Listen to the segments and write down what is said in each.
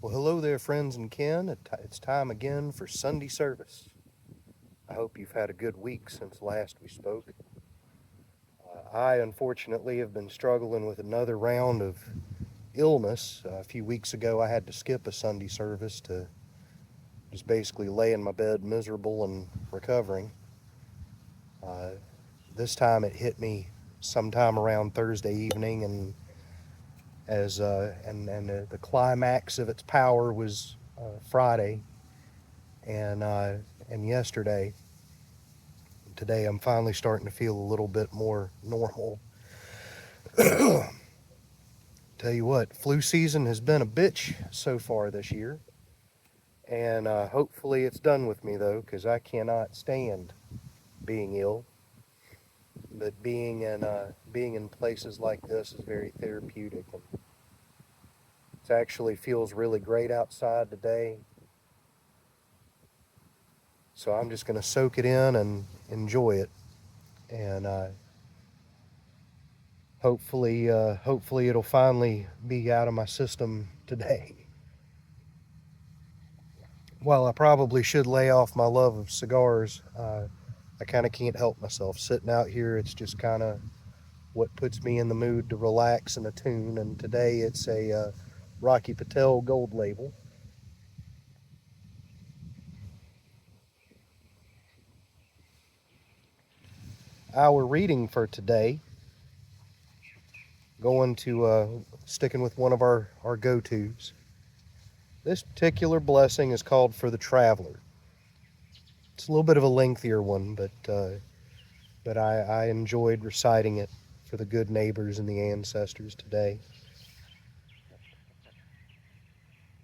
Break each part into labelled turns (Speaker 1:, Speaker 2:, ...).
Speaker 1: Well, hello there, friends and kin. It's time again for Sundee Service. I hope you've had a good week since last we spoke. I, unfortunately, have been struggling with another round of illness. A few weeks ago, I had to skip a Sunday service to just basically lay in my bed miserable and recovering. Uh, this time it hit me sometime around Thursday evening, and the climax of its power was Friday and yesterday. Today I'm finally starting to feel a little bit more normal. Tell you what, flu season has been a bitch so far this year, and hopefully it's done with me though, because I cannot stand being ill. But being in places like this is very therapeutic, and it actually feels really great outside today. So I'm just going to soak it in and enjoy it, and hopefully it'll finally be out of my system today. While I probably should lay off my love of cigars, I kind of can't help myself. Sitting out here, it's just kind of what puts me in the mood to relax and attune. And today it's a Rocky Patel Gold Label. Our reading for today, going to sticking with one of our go-tos. This particular blessing is called For the Traveler. It's a little bit of a lengthier one, but I enjoyed reciting it for the good neighbors and the ancestors today.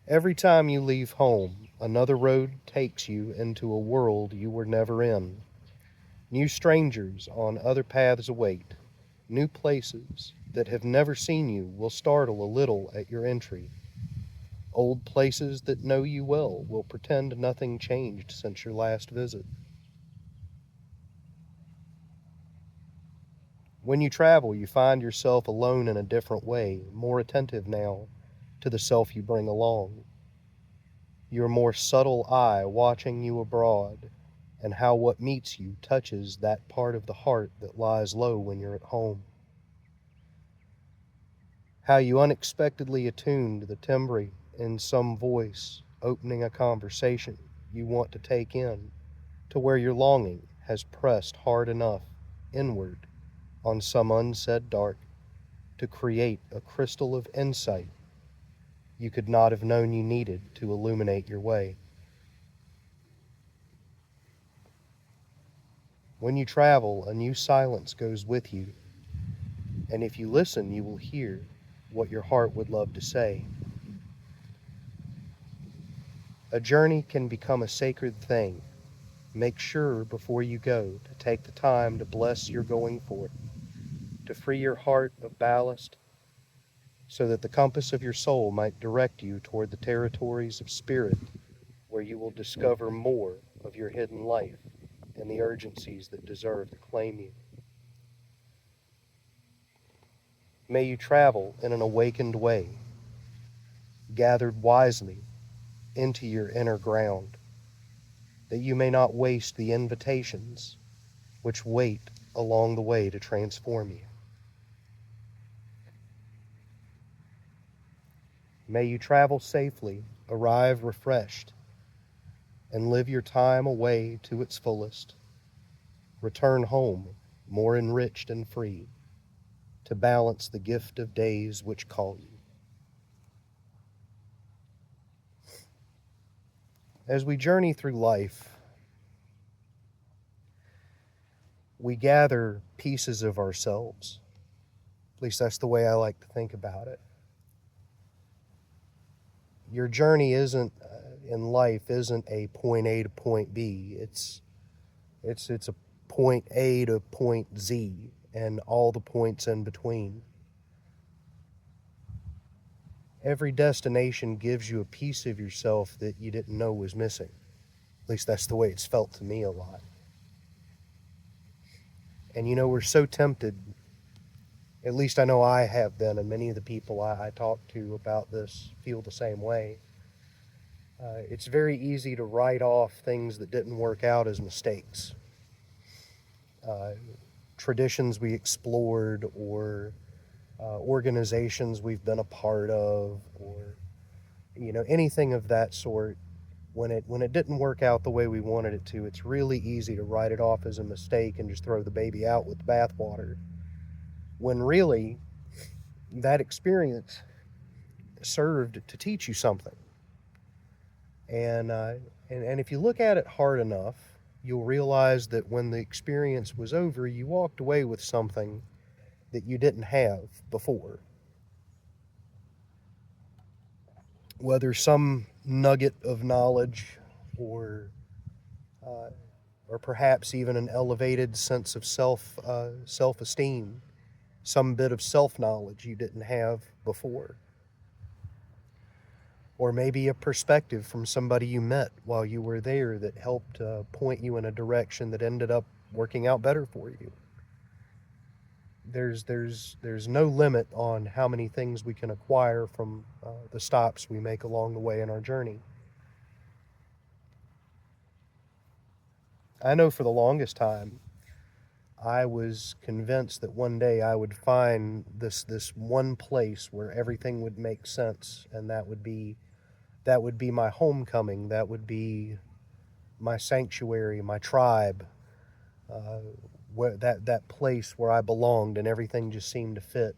Speaker 1: Every time you leave home, another road takes you into a world you were never in. New strangers on other paths await. New places that have never seen you will startle a little at your entry. Old places that know you well will pretend nothing changed since your last visit. When you travel, you find yourself alone in a different way, more attentive now to the self you bring along. Your more subtle eye watching you abroad, and how what meets you touches that part of the heart that lies low when you're at home. How you unexpectedly attune to the timbre in some voice, opening a conversation you want to take in, to where your longing has pressed hard enough inward on some unsaid dark to create a crystal of insight you could not have known you needed to illuminate your way. When you travel, a new silence goes with you, and if you listen, you will hear what your heart would love to say. A journey can become a sacred thing. Make sure before you go to take the time to bless your going forth, to free your heart of ballast, so that the compass of your soul might direct you toward the territories of spirit where you will discover more of your hidden life and the urgencies that deserve to claim you. May you travel in an awakened way, gathered wisely into your inner ground, that you may not waste the invitations which wait along the way to transform you. May you travel safely, arrive refreshed, and live your time away to its fullest. Return home more enriched and free to balance the gift of days which call you. As we journey through life, we gather pieces of ourselves. At least that's the way I like to think about it. Your journey isn't in life isn't a point A to point B. It's a point A to point Z and all the points in between. Every destination gives you a piece of yourself that you didn't know was missing. At least that's the way it's felt to me a lot. And we're so tempted, at least I know I have been, and many of the people I talk to about this feel the same way. It's very easy to write off things that didn't work out as mistakes. Uh, Traditions we explored, or organizations we've been a part of, or anything of that sort. When it didn't work out the way we wanted it to, it's really easy to write it off as a mistake and just throw the baby out with the bathwater. When really, that experience served to teach you something. And if you look at it hard enough, you'll realize that when the experience was over, you walked away with something that you didn't have before. Whether some nugget of knowledge, or uh, or perhaps even an elevated sense of self-esteem, some bit of self-knowledge you didn't have before, or maybe a perspective from somebody you met while you were there that helped point you in a direction that ended up working out better for you. There's no limit on how many things we can acquire from the stops we make along the way in our journey. I know for the longest time, I was convinced that one day I would find this one place where everything would make sense, and that would be my homecoming. That would be my sanctuary, my tribe, uh, where that place where I belonged, and everything just seemed to fit.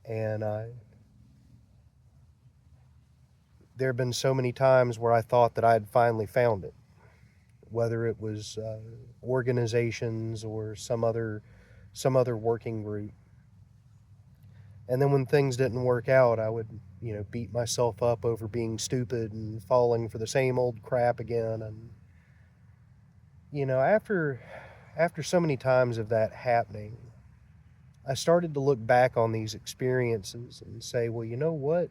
Speaker 1: And there have been so many times where I thought that I had finally found it, whether it was organizations or some other working group. And then when things didn't work out, I would beat myself up over being stupid and falling for the same old crap again. And after so many times of that happening, I started to look back on these experiences and say, well, you know what?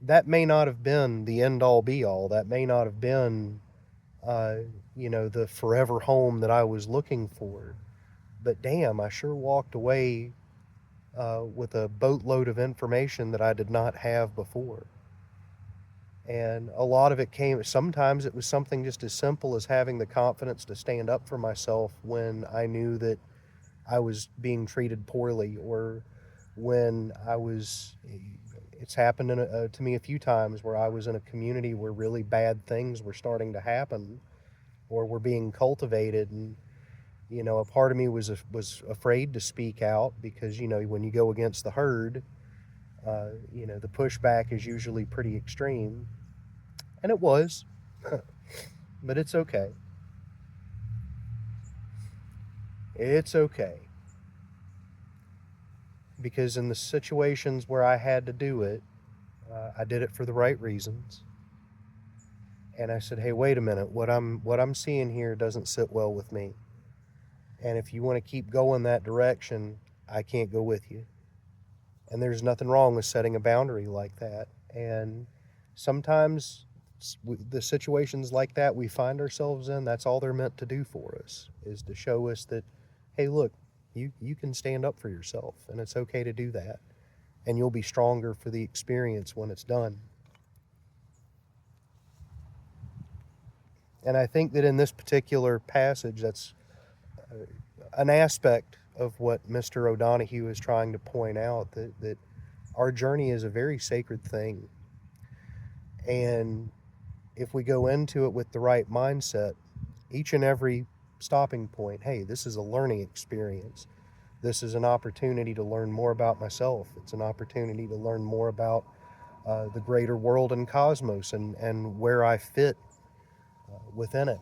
Speaker 1: That may not have been the end all be all. That may not have been, uh, the forever home that I was looking for. But damn, I sure walked away with a boatload of information that I did not have before. And a lot of it sometimes it was something just as simple as having the confidence to stand up for myself when I knew that I was being treated poorly, or when it's happened to me a few times where I was in a community where really bad things were starting to happen or were being cultivated. And a part of me was afraid to speak out because when you go against the herd, the pushback is usually pretty extreme, and it was, but it's okay. It's okay, because in the situations where I had to do it, I did it for the right reasons. And I said, "Hey, wait a minute. What I'm seeing here doesn't sit well with me. And if you want to keep going that direction, I can't go with you." And there's nothing wrong with setting a boundary like that. And sometimes the situations like that we find ourselves in, that's all they're meant to do for us, is to show us that, hey, look, you can stand up for yourself, and it's okay to do that. And you'll be stronger for the experience when it's done. And I think that in this particular passage, that's an aspect of what Mr. O'Donohue is trying to point out, that our journey is a very sacred thing. And if we go into it with the right mindset, each and every stopping point, hey, this is a learning experience. This is an opportunity to learn more about myself. It's an opportunity to learn more about the greater world and cosmos, and where I fit within it.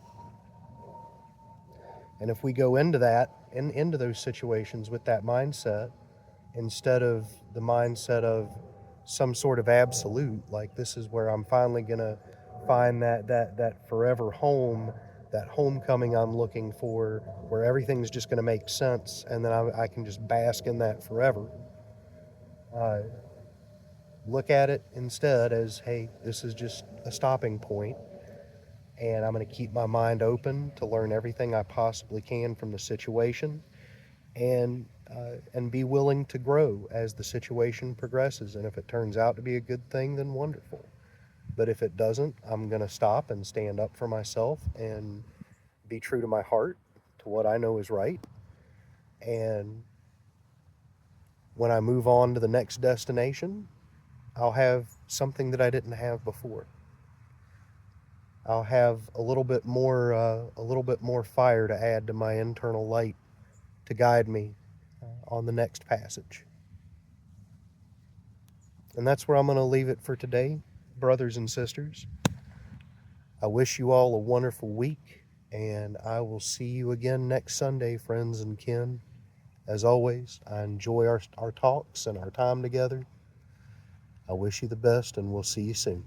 Speaker 1: And if we go into into those situations with that mindset, instead of the mindset of some sort of absolute, like this is where I'm finally gonna find that forever home, that homecoming I'm looking for, where everything's just gonna make sense, and then I can just bask in that forever. Uh, Look at it instead as, hey, this is just a stopping point, and I'm going to keep my mind open to learn everything I possibly can from the situation. And and be willing to grow as the situation progresses. And if it turns out to be a good thing, then wonderful. But if it doesn't, I'm going to stop and stand up for myself and be true to my heart, to what I know is right. And when I move on to the next destination, I'll have something that I didn't have before. I'll have a little bit more fire to add to my internal light to guide me on the next passage. And that's where I'm going to leave it for today, brothers and sisters. I wish you all a wonderful week, and I will see you again next Sunday, friends and kin. As always, I enjoy our talks and our time together. I wish you the best, and we'll see you soon.